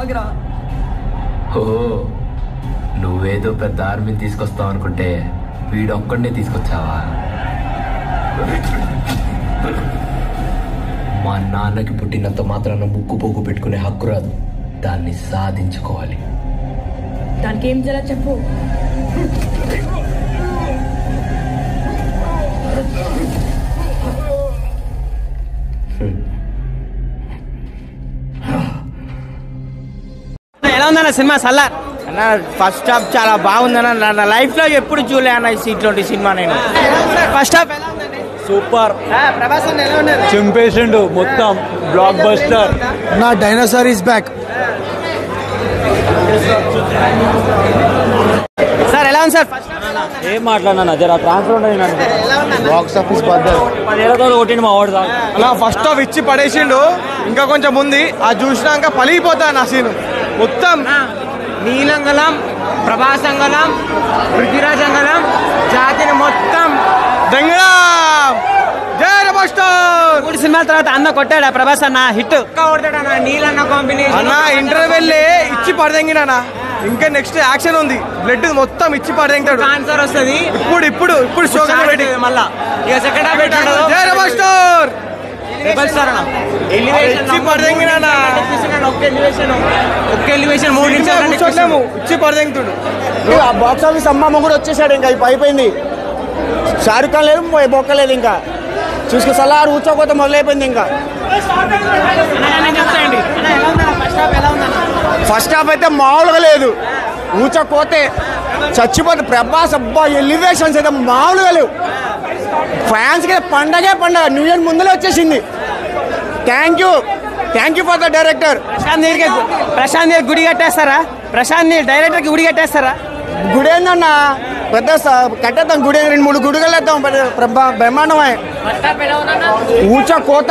ఆగరా. ఓ నువ్వేదో పెద్ద ఆర్మీని తీసుకొస్తావు అనుకుంటే వీడొక్కడినే తీసుకొచ్చావా? మా నాన్నకి పుట్టినంత మాత్రాన ముక్కు పోగు పెట్టుకునే హక్కు రాదు, దాన్ని సాధించుకోవాలి. దానికి ఏం చేయాలో చెప్పు. ఎలా ఉందన్న సినిమా సల్లార్ అన్న? ఫస్ట్ హాఫ్ చాలా బాగుందన్న. నా లైఫ్ లో ఎప్పుడు చూడలే అన్న ఇట్లాంటి సినిమా నేను. ఫస్ట్ హాఫ్ ఎలా ఉందండి? సూపర్. ప్రభాస్ అన్న ఎలా ఉన్నారు? చింపేసిండు మొత్తం, బ్లాక్ బస్టర్. నా డైనోసార్ ఇస్ బ్యాక్. సార్ ఎలా ఉంది సార్? ఏం మాట్లాడినా జర ట్రాన్స్ఫర్ బాక్స్ ఆఫీస్ బద్దలు 10 ఏళ్ళతో కొట్టిండు మా వాడు. అలా ఫస్ట్ హాఫ్ ఇచ్చి పడేసిండు, ఇంకా కొంచెం ఉంది అది చూసినాక పలిగిపోతా నా సీన్ మొత్తం. నీలంగలం, ప్రభాస్ అంగళం, పృథ్వీరాజ్ అంగళం, జాతిని మొత్తం మూడు సినిమాల తర్వాత అన్న కొట్టాడా ప్రభాస్ అన్న? హిట్ కొడతాడన్న నీలన్న కాంబినేషన్ అన్న. ఇంటర్వెల్ ఇచ్చి పడదెంగినా, ఇంకా నెక్స్ట్ యాక్షన్ ఉంది, బ్లడ్ మొత్తం ఇచ్చి పడదెంగుతాడు. ఆన్సర్ వస్తుంది ఇప్పుడు ఇప్పుడు ఇప్పుడు మళ్ళా ఇక సెకండ్ హాఫ్ పెట్టాడు. బాక్స్ ఆఫీస్ అమ్మమ్మ కూడా వచ్చేసాడు, ఇంకా అయిపోయింది. షారుఖ్ ఖాన్ లేదు, బొక్కలేదు, ఇంకా చూసుకు సలార్ కూర్చోకపోతే మొదలైపోయింది. ఇంకా ఫస్ట్ హాఫ్ అయితే మామూలుగా లేదు, ఊచకపోతే చచ్చిపోతే. ప్రభాస్ అబ్బా ఎలివేషన్స్ అయితే మామూలుగా లేవు. ఫ్యాన్స్కి పండగే పండగ. న్యూ ఇయర్ ముందులే వచ్చేసింది. Thank you for the director. Prashanth Neel గుడి కట్టేస్తారా? ప్రశాంత్ నీల్ డైరెక్టర్కి గుడి కట్టేస్తారా? గుడి ఏందన్నా పెద్ద కట్టేద్దాం, గుడి 2-3 గుడిగలు వేద్దాం, బ్రహ్మాండమే. ఊచ కోత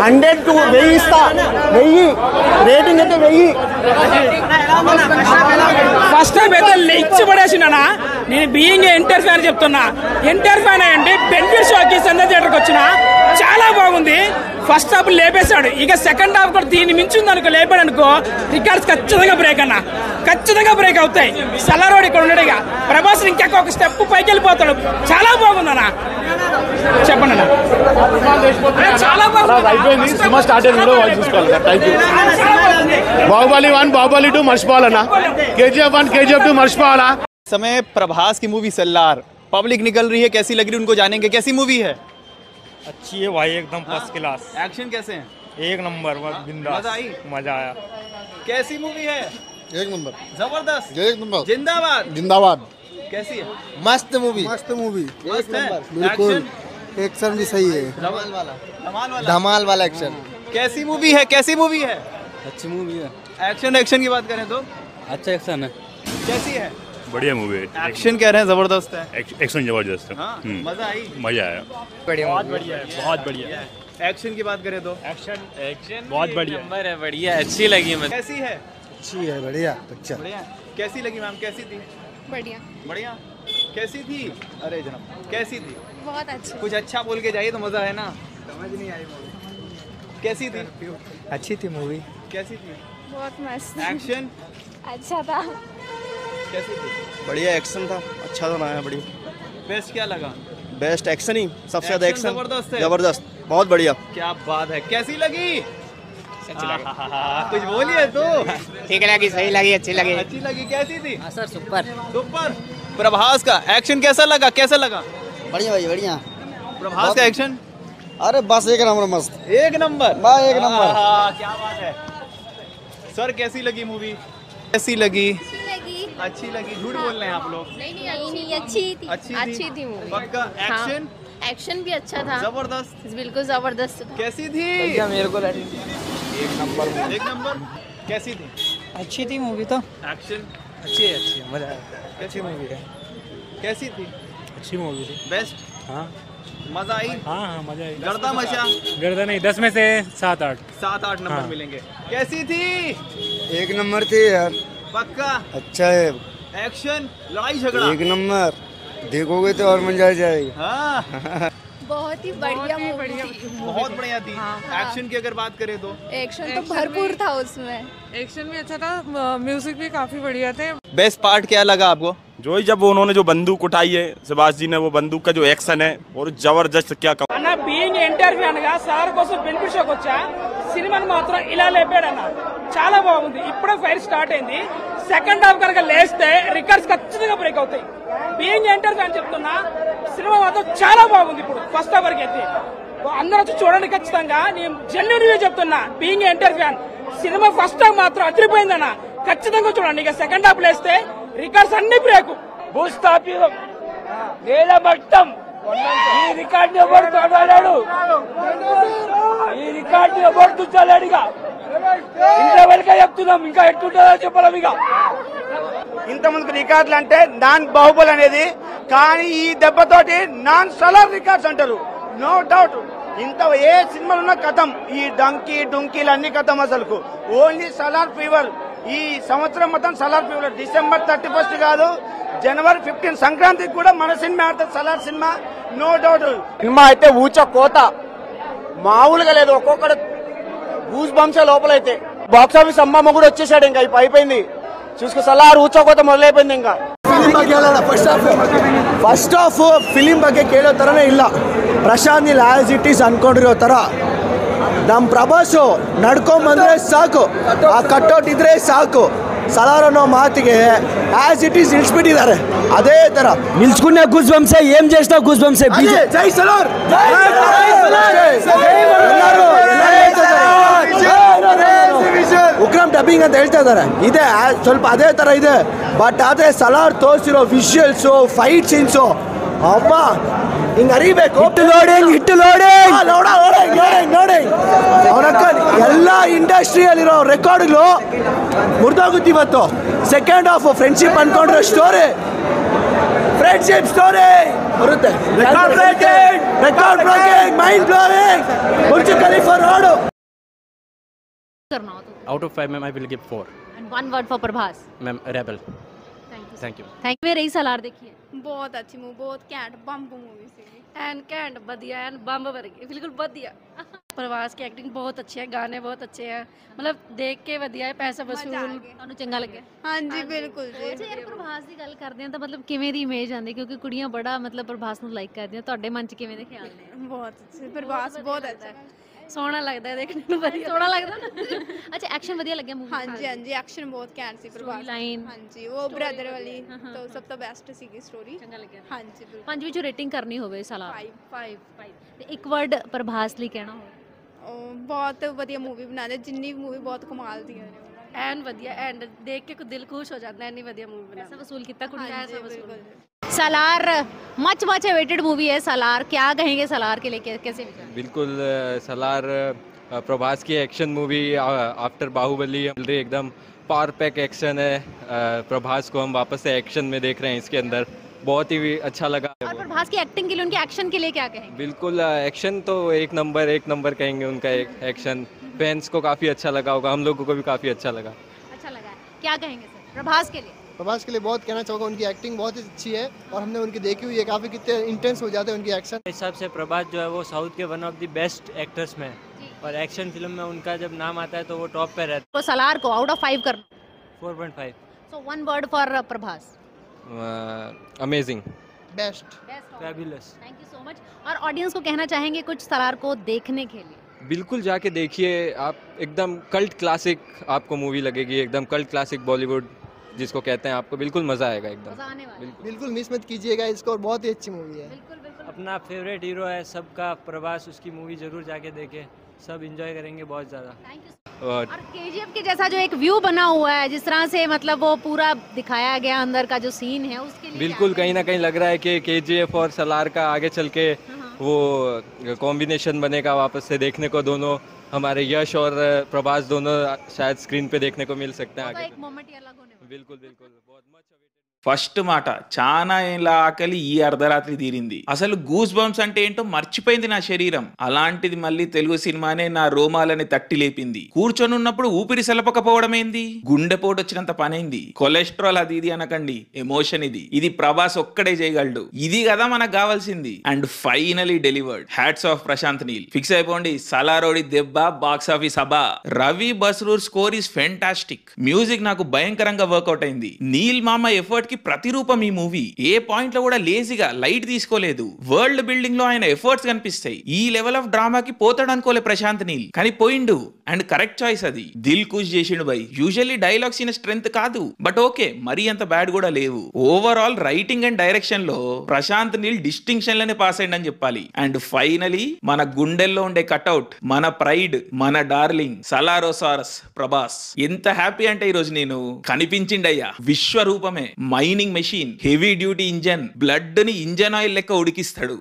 100 to 1000 ఇస్తా. 1000 రేటింగ్ అయితే 1000. ఫస్ట్ టైం అయితే ఇచ్చి పడేసినా. నేను బీయింగ్ ఎన్టీఆర్ ఫ్యాన్ చెప్తున్నా. ఎన్టీఆర్ ఫ్యాన్ అయ్యండి బెనిఫిట్ షోకి సందర్ థియేటర్కి వచ్చిన చాలా బాగుంది. ఫస్ట్ హాఫ్ లేపేశాడు, ఇక సెకండ్ హాఫ్ కూడా దీన్ని మించింది అనుకో, లేపాడు అనుకో రికార్డ్స్ ఖచ్చితంగా బ్రేక్ అన్న, ఖచ్చితంగా బ్రేక్ అవుతాయి. సలారోడ్ ఇక్కడ ఉన్నాడు, ఇక ప్రభాస్ ఇంకొక స్టెప్ పైకి వెళ్ళిపోతాడు. చాలా బాగుందన్న, చెప్పండి అన్న. చాలా బాగుంది. Cinema start Baahubali 1 Baahubali 2 మర్చిపోవాలన్నా. KGF 1 KGF 2 मर्शपाला। समय प्रभास की मूवी सल्लार पब्लिक निकल रही है, कैसी लग रही है उनको जानेंगे। कैसी मूवी है? अच्छी है भाई, एकदम फर्स्ट क्लास। एक्शन कैसे हैं? एक नंबर, बिंदास। मजा आई? मजा आया। कैसी मूवी है? एक नंबर, जबरदस्त, एक नंबर, जिंदाबाद जिंदाबाद। कैसी है? मस्त मूवी, मस्त है। बिल्कुल। एक्शन भी सही है, धमाल वाला एक्शन। कैसी मूवी है? कैसी मूवी है? अच्छी मूवी है। एक्शन की बात करें तो अच्छा एक्शन है। कैसी है? बढ़िया मूवी है। एक्शन कह रहे हैं जबरदस्त है। एक्शन जबरदस्त है। मजा आई? मजा आया। बहुत बढ़िया है, बहुत बढ़िया। एक्शन की बात करें तो एक्शन बहुत बढ़िया नंबर है, बढ़िया, अच्छी लगी मुझे। कैसी है? अच्छी है, बढ़िया पिक्चर। बढ़िया। कैसी लगी मैम? कैसी थी? बढ़िया बढ़िया। कैसी थी? अरे जनाब कैसी थी? बहुत अच्छी। कुछ अच्छा बोल के जाइए तो मजा है ना। समझ नहीं आई मूवी कैसी थी? अच्छी थी मूवी, कैसी थी? बहुत मस्त। एक्शन अच्छा था। कैसी थी? बढ़िया एक्शन था, अच्छा तो ना है। बढ़िया बेस्ट क्या लगा? बेस्ट एक्शन ही, सबसे ज्यादा एक्शन जबरदस्त है। जबरदस्त, बहुत बढ़िया। क्या बात है। कैसी लगी? कुछ बोलिए तो। ठीक लगी, सही लगी, अच्छी लगी। अच्छी लगी। कैसी थी? Sir super super. प्रभास का एक्शन कैसा लगा? कैसा लगा बढ़िया भाई, बढ़िया। प्रभास का एक्शन? अरे बस एक नंबर, मस्त, एक नंबर, एक नंबर। क्या बात है। सर कैसी लगी मूवी? कैसी लगी? अच्छी लगी। झूठ बोल रहे हैं आप लोग। नहीं अच्छी थी, अच्छी थी मूवी। पक्का। एक्शन? एक्शन भी अच्छा था, जबरदस्त, बिल्कुल जबरदस्त। कैसी थी? मेरे को एक नंबर, एक नंबर। कैसी थी? अच्छी थी मूवी तो। एक्शन? अच्छी है, अच्छी है, मजा आया। अच्छी मूवी है। कैसी थी? अच्छी मूवी थी। बेस्ट। हाँ मजा आई? हाँ हाँ मजा आई। गर्दा मचा? गर्दा नहीं, 10 में से 7-8 7-8 नंबर मिलेंगे। कैसी थी? एक नंबर थी यार, पक्का। अच्छा है, एक्शन, लड़ाई झगड़ा एक नंबर। देखोगे तो और मजा आ जाएगा। हाँ बहुत ही बढ़िया मूवी थी। बहुत बढ़िया थी। एक्शन की अगर बात करें तो एक्शन तो भरपूर था उसमें। एक्शन भी अच्छा था, म्यूजिक भी काफी बढ़िया थे। बेस्ट पार्ट क्या लगा आपको? जो ही जब उन्होंने जो बंदूक उठाई है सुभाष जी ने, वो बंदूक का जो एक्शन है और जबरदस्त क्या అన్న బీయింగ్ ఎంటర్ ఫ్యాన్ గా సార్ కోసం బెనిఫిట్ షోకి వచ్చా, సినిమాని మాత్రం ఇలా లేపాడన్న, చాలా బాగుంది. ఇప్పుడే ఫైర్ స్టార్ట్ అయింది, సెకండ్ హాఫ్ కనుక లేస్తే రికార్డ్స్ ఖచ్చితంగా బ్రేక్ అవుతాయి. బీయింగ్ ఎంటర్ ఫ్యాన్ చెప్తున్నా, సినిమా మాత్రం చాలా బాగుంది. ఇప్పుడు ఫస్ట్ హాఫ్ వరకు అయితే అందరూ వచ్చి చూడండి ఖచ్చితంగా. నేను జెన్యూన్ చెప్తున్నా, being enter fan cinema first half మాత్రం అదిరిపోయిందన్న, ఖచ్చితంగా చూడండి. ఇక సెకండ్ హాఫ్ లేస్తే రికార్డ్స్ అన్ని బ్రేక్. భూస్థాపితం నేలమట్టం, ఈ రికార్డు ఎవరు తోడలేడు, ఈ రికార్డు ఎవరు తుచ్చలేడు. ఇక ఇంతవరకే చెప్తున్నాం, ఇంకా ఎట్టుంటుందో చెప్పలేం. ఇక ఇంతమందికి రికార్డులు అంటే నాన్ బాహుబలి అనేది, కానీ ఈ దెబ్బతోటి నాన్ సలార్ రికార్డ్స్ అంటారు. నో డౌట్ ఇంత ఏ సినిమాలు ఉన్నా కథం, ఈ డుంకీలు అన్ని కథం. అసలు ఓన్లీ సలార్ ఫీవర్ ఈ సంవత్సరం మొత్తం సలార్ ఫీవర్. డిసెంబర్ 31 కాదు, జనవరి 15 సంక్రాంతికి కూడా మన సినిమా ఆడుతుంది Salaar cinema, no doubt. Cinema అయితే ఊచ కోత మామూలుగా లేదు. ఒక్కొక్కడు గూస్ బంప్సే లోపలైతే. బాక్స్ ఆఫీస్ అమ్మమ్మ కూడా వచ్చేసాడు, ఇంకా అయిపోయింది. చూసుకో సలార్ ಊಚ ಕೋತ ಮೊದಲೈపోయింది. ఇంకా ಫಿಲಿಂ ಬಗ್ಗೆ ಹೇಳೋಣ. ಫಸ್ಟ್ ಹಾಫ್ ಫಿಲಿಂ ಬಗ್ಗೆ ಕೇಳೋ ಥರನೇ ಇಲ್ಲ. Prashanth Neel as it is ಅನ್ಕೊಂಡಿರೋ ಥರ ನಮ್ಮ ಪ್ರಭಾಸು ನಡ್ಕೊಂಬಂದ್ರೆ ಸಾಕು, ಆ ಕಟ್ಔಟ್ ಇದ್ರೆ ಸಾಕು. ಸಲಾರ್ ಅನ್ನೋ ಮಾತಿಗೆ ಆಸ್ ಇಟ್ ಈಸ್ ನಿಲ್ಸ್ಬಿಟ್ಟಿದ್ದಾರೆ. ಅದೇ ತರ నిల్చుకునే గూస్ బంప్సే, ఏం చేసినా గూస్ బంప్సే. జై సలార్, ಉಗ್ರಂ ಡಬ್ಬಿಂಗ್ ಅಂತ ಹೇಳ್ತಾ ಇದ್ದಾರೆ. ಇದೆ ಸ್ವಲ್ಪ ಅದೇ ತರ ಇದೆ. ಬಟ್ ಆದ್ರೆ ಸಲಾರ್ ತೋರಿಸಿರೋ ವಿಜುವಲ್ಸು, ಫೈಟ್ ಸೀನ್ಸು ಅಪ್ಪ ಹಿಂಗ್ ಅರಿಬೇಕು. ಹಿಟ್ಟು ಲೋಡಿಂಗ್ ನೋಡಿ ಅವನಕ್ಕ ಎಲ್ಲ ಇಂಡಸ್ಟ್ರಿಯಲ್ಲಿರೋ ರೆಕಾರ್ಡ್ಗಳು ಮುರಿದೋಗುತ್ತೆ ಇವತ್ತು. ಸೆಕೆಂಡ್ ಹಾಫ್ ಫ್ರೆಂಡ್ಶಿಪ್ ಅನ್ಕೊಂಡ್ರೆ ಸ್ಟೋರಿ, ಫ್ರೆಂಡ್ಶಿಪ್ ಸ್ಟೋರಿ ಬರುತ್ತೆ. Record breaking, mind blowing. Burj Khalifa road. Out of 5, ma'am, I will give 4. And one word for Prabhas. Ma'am, Rebel. Thank you. Thank you. रही सलार देखिए, बहुत अच्छी movie, बहुत cantt बम्ब movie से and cantt बढ़िया and बम्ब वर्गी बिल्कुल बढ़िया। प्रभास की एक्टिंग बहुत अच्छी है, गाने बहुत अच्छे हैं, मतलब देख के बढ़िया है, पैसा वसूल। ਤੁਹਾਨੂੰ ਚੰਗਾ ਲੱਗਿਆ? हाँ जी बिल्कुल जी। ਅੱਛਾ ਯਾਰ, ਪ੍ਰਭਾਸ ਦੀ ਗੱਲ ਕਰਦੇ ਹਾਂ ਤਾਂ ਮਤਲਬ ਕਿਵੇਂ ਦੀ ਇਮੇਜ ਆਉਂਦੀ, ਕਿਉਂਕਿ ਕੁੜੀਆਂ ਬੜਾ ਮਤਲਬ ਪ੍ਰਭਾਸ ਨੂੰ ਲਾਈਕ ਕਰਦੀਆਂ, ਤੁਹਾਡੇ ਮਨ 'ਚ ਕਿਵੇਂ ਦੇ ਖਿਆਲ ਨੇ? बहुत अच्छे, प्रभास बहुत अच्छा है, सोहना लगता है देखने में, बढ़िया ਸੋਹਣਾ ਲੱਗਦਾ ਨਾ। ਅੱਛਾ, ਐਕਸ਼ਨ ਵਧੀਆ ਲੱਗਿਆ मूवी? हाँ जी एक्शन बहुत कैंट सी प्रभास लाइन, हाँ जी वो ब्रदर वाली तो सब तो बेस्ट सी स्टोरी। ਚੰਗਾ ਲੱਗਿਆ? हाँ जी बिल्कुल। 5 ਵਿੱਚੋਂ ਰੇਟਿੰਗ ਕਰਨੀ ਹੋਵੇ ਸਲਾਰ? 5 ਤੇ ਇੱਕ ਵਰਡ ਪ੍ਰਭਾਸ ਲਈ ਕਹਿਣਾ ਹੋਵੇ? बहुत ਵਧੀਆ मूवी बनाते, जिन्नी भी मूवी बहुत कमाल दी है एंड ਵਧੀਆ एंड देख के दिल खुश हो जाता है, इतनी बढ़िया मूवी बना। पैसा वसूल कितना कुड़ी हाँ पैसा जी वसूल। बिल्कुल। सलार मच अवेटेड मूवी है सलार, क्या कहेंगे सलार के लिए, कैसे विचार? बिल्कुल सलार प्रभास की एक्शन मूवी आफ्टर बाहुबली मिल रही, एकदम पावर पैक एक्शन है। प्रभास को हम वापस से एक्शन में देख रहे हैं इसके अंदर, बहुत ही अच्छा लगा। और प्रभास की एक्टिंग के लिए, उनके एक्शन के लिए क्या कहेंगे? बिल्कुल एक्शन तो एक नंबर कहेंगे उनका एक्शन। फैंस को काफ़ी अच्छा लगा होगा, हम लोगों को भी काफ़ी अच्छा लगा। क्या कहेंगे सर प्रभास के लिए? प्रभास के लिए बहुत कहना चाहूँगा, उनकी एक्टिंग बहुत ही अच्छी है और हमने उनकी देखी हुई है, काफ़ी कितने इंटेंस हो जाते हैं उनकी एक्शन। इस हिसाब से प्रभास जो है वो साउथ के one of the best actors में, और एक्शन फिल्म में उनका जब नाम आता है तो वो टॉप पे रहता है। तो सलार को आउट ऑफ 5 करना? 4.5। So one word for Prabhas? Amazing, best, fabulous. Thank you so much. और ऑडियंस को कहना चाहेंगे कुछ सलार को देखने के लिए? बिल्कुल जाके देखिए आप, एकदम कल्ट क्लासिक आपको मूवी लगेगी, एकदम कल्ट क्लासिक बॉलीवुड जिसको कहते हैं, आपको बिल्कुल मज़ा आएगा एकदम। बिल्कुल मिस मत कीजिएगा इसको, और बहुत ही अच्छी मूवी है। अपना फेवरेट हीरो है सबका प्रभास, उसकी मूवी जरूर जाके देखें, सब एंजॉय करेंगे बहुत ज़्यादा। और केजीएफ के जैसा जो एक व्यू बना हुआ है, जिस तरह से मतलब वो पूरा दिखाया गया अंदर का जो सीन है, उसके लिए बिल्कुल कहीं ना कहीं लग रहा है कि केजीएफ और सलार का आगे चल के वो कॉम्बिनेशन बनेगा वापस से देखने को। दोनों हमारे यश और प्रभास दोनों शायद स्क्रीन पे देखने को मिल सकते हैं आगे। एक मोमेंट ही अलग होने वाला है। बिल्कुल बहुत मच। ఫస్ట్ మాట చానా ఏళ్ళ ఆకలి ఈ అర్ధరాత్రి తీరింది. అసలు గూస్ బంప్స్ అంటే ఏంటో మర్చిపోయింది నా శరీరం. అలాంటిది మళ్ళీ తెలుగు సినిమానే నా రోమాలని తట్టి లేపింది. కూర్చొని ఉన్నప్పుడు ఊపిరి సెలపకపోవడం ఏంది, గుండెపోటు వచ్చినంత పనైంది. కొలెస్ట్రాల్ అది ఇది అనకండి, ఎమోషన్ ఇది. ఇది ప్రభాస్ ఒక్కడే చేయగలడు. ఇది కదా మనకు కావాల్సింది. And finally delivered. Hats off Prashanth Neel. Fix అయిపోండి, సలారోడి దెబ్బ బాక్స్ ఆఫీస్ హబా. Ravi Basrur score is fantastic. Music నాకు భయంకరంగా వర్కౌట్ అయింది. నీల్ మామ ఎఫర్ట్ కి ప్రతిరూపం ఈ మూవీ. ఏ పాయింట్ లో కూడా లేజీగా లైట్ తీసుకోలేదు. వరల్డ్ బిల్డింగ్ లో ఆయన ఎఫర్ట్స్ కనిపిస్తాయి. ఈ లెవెల్ ఆఫ్ డ్రామాకి పోతాడు అనుకోలే ప్రశాంత్ నీల్, కానీ పోయిండు. అండ్ కరెక్ట్ చాయిస్ అది. దిల్ ఖుష్ చేసిండు బై. యూజువల్లీ డైలాగ్స్ ఈయన స్ట్రెంత్ కాదు, బట్ ఓకే, మరీ అంత బ్యాడ్ కూడా లేవు. ఓవరాల్ రైటింగ్ అండ్ డైరెక్షన్ లో ప్రశాంత్ నీల్ డిస్టింక్షన్ లోనే పాస్ అయ్యిందని చెప్పాలి. అండ్ ఫైనలీ మన గుండెల్లో ఉండే కట్అవుట్, మన ప్రైడ్, మన డార్లింగ్ సలారోసారస్ ప్రభాస్. ఎంత హ్యాపీ అంటే ఈరోజు నేను కనిపించిండయ్యా. విశ్వరూపమే. Mining machine, heavy duty engine, blood ని ఇంజన్ ఆయిల్ లెక్క ఉడికిస్తాడు.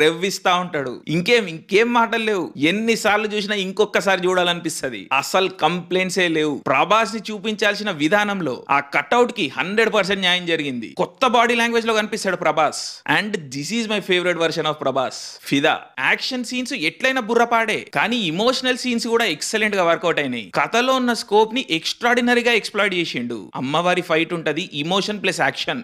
రెవ్ ఇస్తా ఉంటాడు. ఇంకేం మాటలు లేవు. ఎన్నిసార్లు చూసినా ఇంకొకసారి చూడాలనిపిస్తుంది. అసలు కంప్లైంట్స్ ఏ లేవు. ప్రభాస్ ని చూపించాల్సిన విధానంలో ఆ కట్అవుట్ కి 100% న్యాయం జరిగింది. కొత్త బాడీ లాంగ్వేజ్ లో కనిపిస్తాడు Prabhas. And this is my favourite version of Prabhas, ఫిదా. యాక్షన్ సీన్స్ ఎట్లయినా బుర్రపాడే, కానీ ఇమోషనల్ సీన్స్ కూడా ఎక్సలెంట్ గా వర్కౌట్ అయినాయి. కథలో ఉన్న స్కోప్ ని ఎక్స్ట్రాడినరీగా ఎక్స్ప్లాయిట్ చేసిండు. అమ్మవారి ఫైట్ ఉంటది, emotion plus action,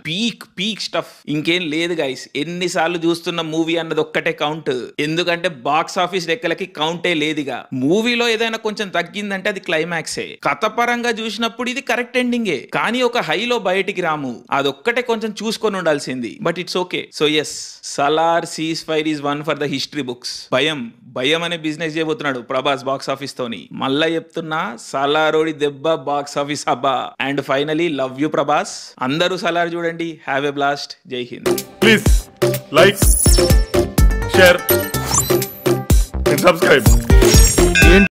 peak stuff. ఇంకేం లేదు గైస్. ఎన్నిసార్లు చూస్తున్న మూవీ అన్నది ఒక్కటే కౌంట్. ఎందుకంటే బాక్స్ ఆఫీస్ లెక్కలకి కౌంటే లేదుగా. మూవీలో ఏదైనా కొంచెం తగ్గిందంటే అది క్లైమాక్సే. కథ పరంగా చూసినప్పుడు ఇది కరెక్ట్ ఎండింగే, కానీ ఒక హైలో బయటికి రాము. అదొక్కటే కొంచెం చూసుకొని ఉండాల్సింది, but it's okay. So yes, Salaar ceasefire is one for the history books. భయం అనే బిజినెస్ చేయబోతున్నాడు ప్రభాస్ బాక్స్ ఆఫీస్ తోని. మళ్ళా చెప్తున్నా, సలారోడి దెబ్బ బాక్స్ ఆఫీస్ హబ్బా. And finally love you Prabhas. అందరూ సలార్ చూడండి. Have a blast. Jai Hind. Please like, share and subscribe.